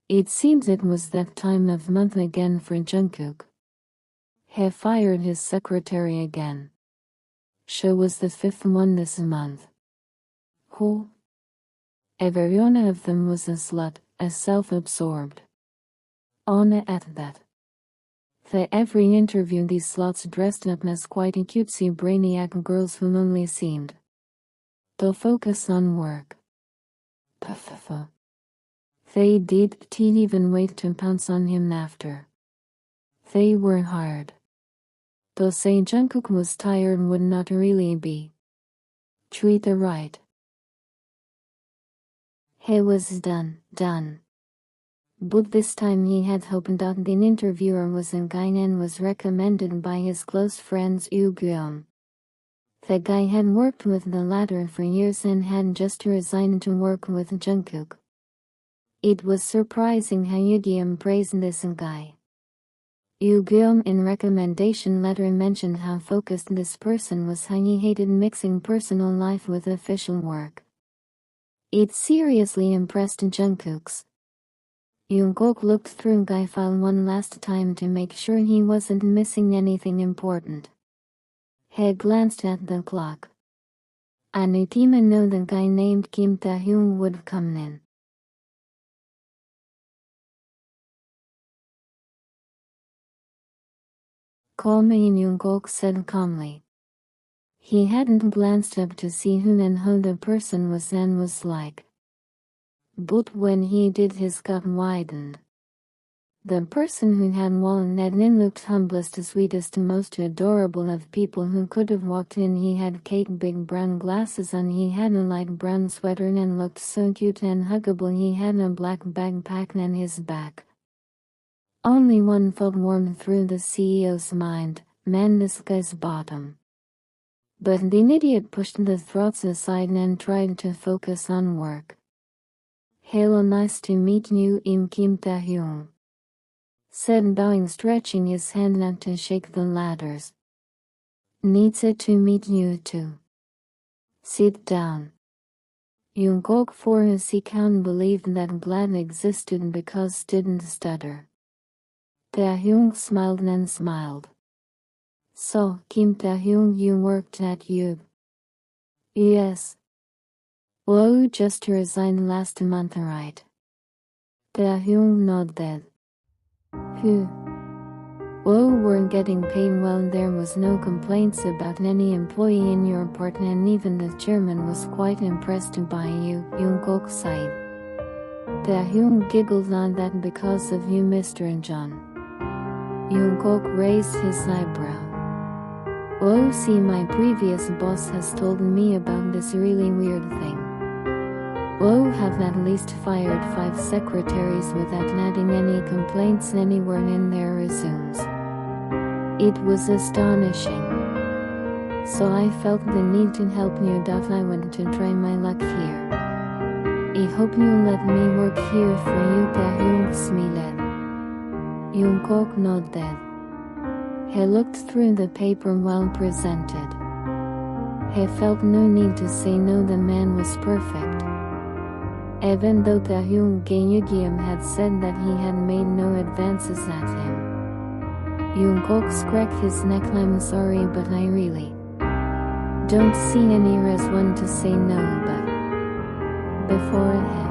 It seems it was that time of month again for Jungkook. He fired his secretary again. She was the fifth one this month. Who? Every one of them was a slut, as self-absorbed. Ona at that. For every interview these sluts dressed up as quite cutesy brainiac girls who only seemed to focus on work. Puff. They didn't even wait to pounce on him after. They were hard. To say Jungkook was tired would not really be treated right. He was done. But this time he had hoped that the interviewer was a guy and was recommended by his close friends Yu-geum. The guy had worked with the latter for years and had just resigned to work with Jungkook. It was surprising how Yu-geum praised this guy. Yu-geum in recommendation letter mentioned how focused this person was, how he hated mixing personal life with official work. It seriously impressed Jungkook's. Jungkook looked through guy file one last time to make sure he wasn't missing anything important. He glanced at the clock. Any team know the guy named Kim Taehyung would come in. Call me, Jungkook said calmly. He hadn't glanced up to see who and who the person was and was like. But when he did, his gut widened. The person who had walked in looked humblest, sweetest, most adorable of people who could have walked in. He had cake big brown glasses on, he had a light brown sweater and looked so cute and huggable. He had a black backpack and his back. Only one thought warmed through the CEO's mind: man, this guy's bottom. But the idiot pushed the thoughts aside and tried to focus on work. Hello, nice to meet you, Kim Taehyung, said bowing, stretching his hand out to shake the ladders. Needs to meet you too. Sit down. Jungkook for his account believed that glad existed because didn't stutter. Taehyung smiled and smiled. So, Kim Taehyung, you worked at U? Yes. Oh, just resigned last month, right? Taehyung nodded. Who? Oh, we're getting paid well. There was no complaints about any employee in your part, and even the chairman was quite impressed by you, Jungkook sighed. Taehyung giggled on that because of you, Mr. John. Jungkook raised his eyebrow. Oh, see, my previous boss has told me about this really weird thing. Oh, have at least fired 5 secretaries without adding any complaints anywhere in their resumes. It was astonishing. So I felt the need to help you. I went to try my luck here. I hope you let me work here for you, Taehyung smiled. Jungkook nodded. He looked through the paper well presented. He felt no need to say no, the man was perfect. Even though Taehyung Yu-geum had said that he had made no advances at him. Jungkook cracked his neck. I'm sorry, but I really don't see any reason to say no, but beforehand.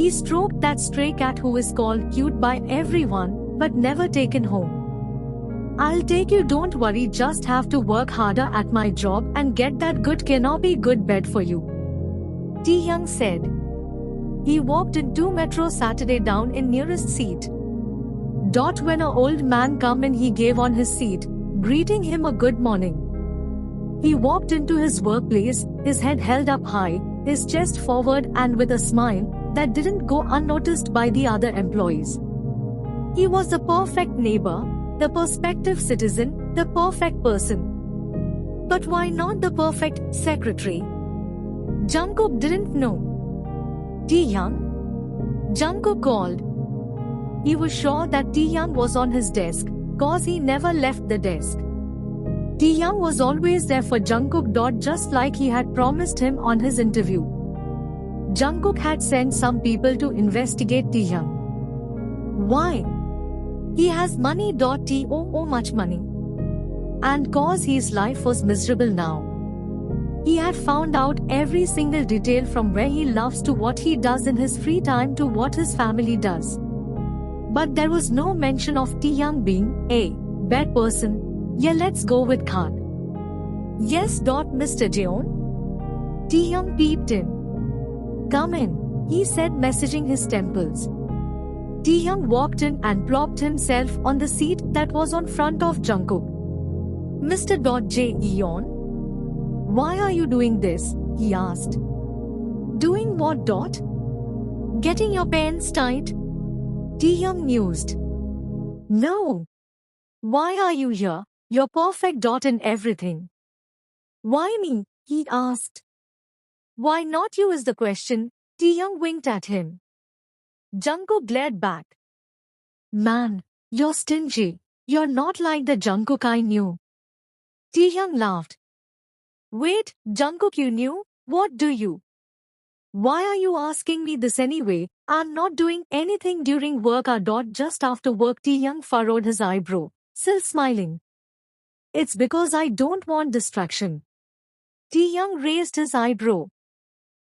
He stroked that stray cat who is called cute by everyone, but never taken home. I'll take you, don't worry, just have to work harder at my job and get that good canopy good bed for you. Taehyung said. He walked into metro Saturday down in nearest seat. When a old man come in, he gave on his seat, greeting him a good morning. He walked into his workplace, his head held up high, his chest forward and with a smile that didn't go unnoticed by the other employees. He was the perfect neighbor, the prospective citizen, the perfect person. But why not the perfect secretary? Jungkook didn't know. Taehyung? Jungkook called. He was sure that Taehyung was on his desk, cause he never left the desk. Taehyung was always there for Jungkook. Just like he had promised him on his interview. Jungkook had sent some people to investigate Taehyung. Why? He has money. Oh, much money. And cause his life was miserable now. He had found out every single detail from where he loves to what he does in his free time to what his family does. But there was no mention of Taehyung being a bad person. Yeah, let's go with Khan. Yes. Mr. Jeon? Taehyung peeped in. Come in, he said, messaging his temples. Taehyung walked in and plopped himself on the seat that was on front of Jungkook. Mr. Jeon? Why are you doing this? He asked. Doing what? Getting your pants tight? Taehyung mused. No. Why are you here? You're perfect. In everything. Why me? He asked. Why not you is the question. Taehyung winked at him. Jungkook glared back. Man, you're stingy. You're not like the Jungkook I knew. Taehyung laughed. Wait, Jungkook you knew? What do you? Why are you asking me this anyway? I'm not doing anything during work. Just after work. Taehyung furrowed his eyebrow, still smiling. It's because I don't want distraction. Taehyung raised his eyebrow.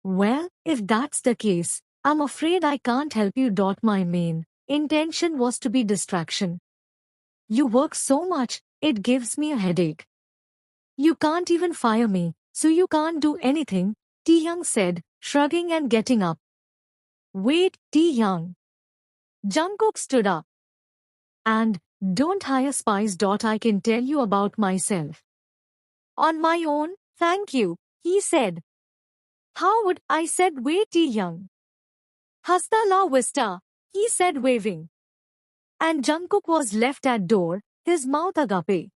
Well, if that's the case, I'm afraid I can't help you. My main intention was to be distraction. You work so much, it gives me a headache. You can't even fire me, so you can't do anything, Taehyung said, shrugging and getting up. Wait, Taehyung. Jungkook stood up. And don't hire spies. I can tell you about myself. On my own, thank you, he said. How would I said? Wait, Taehyung. Hasta la vista, he said, waving. And Jungkook was left at door, his mouth agape.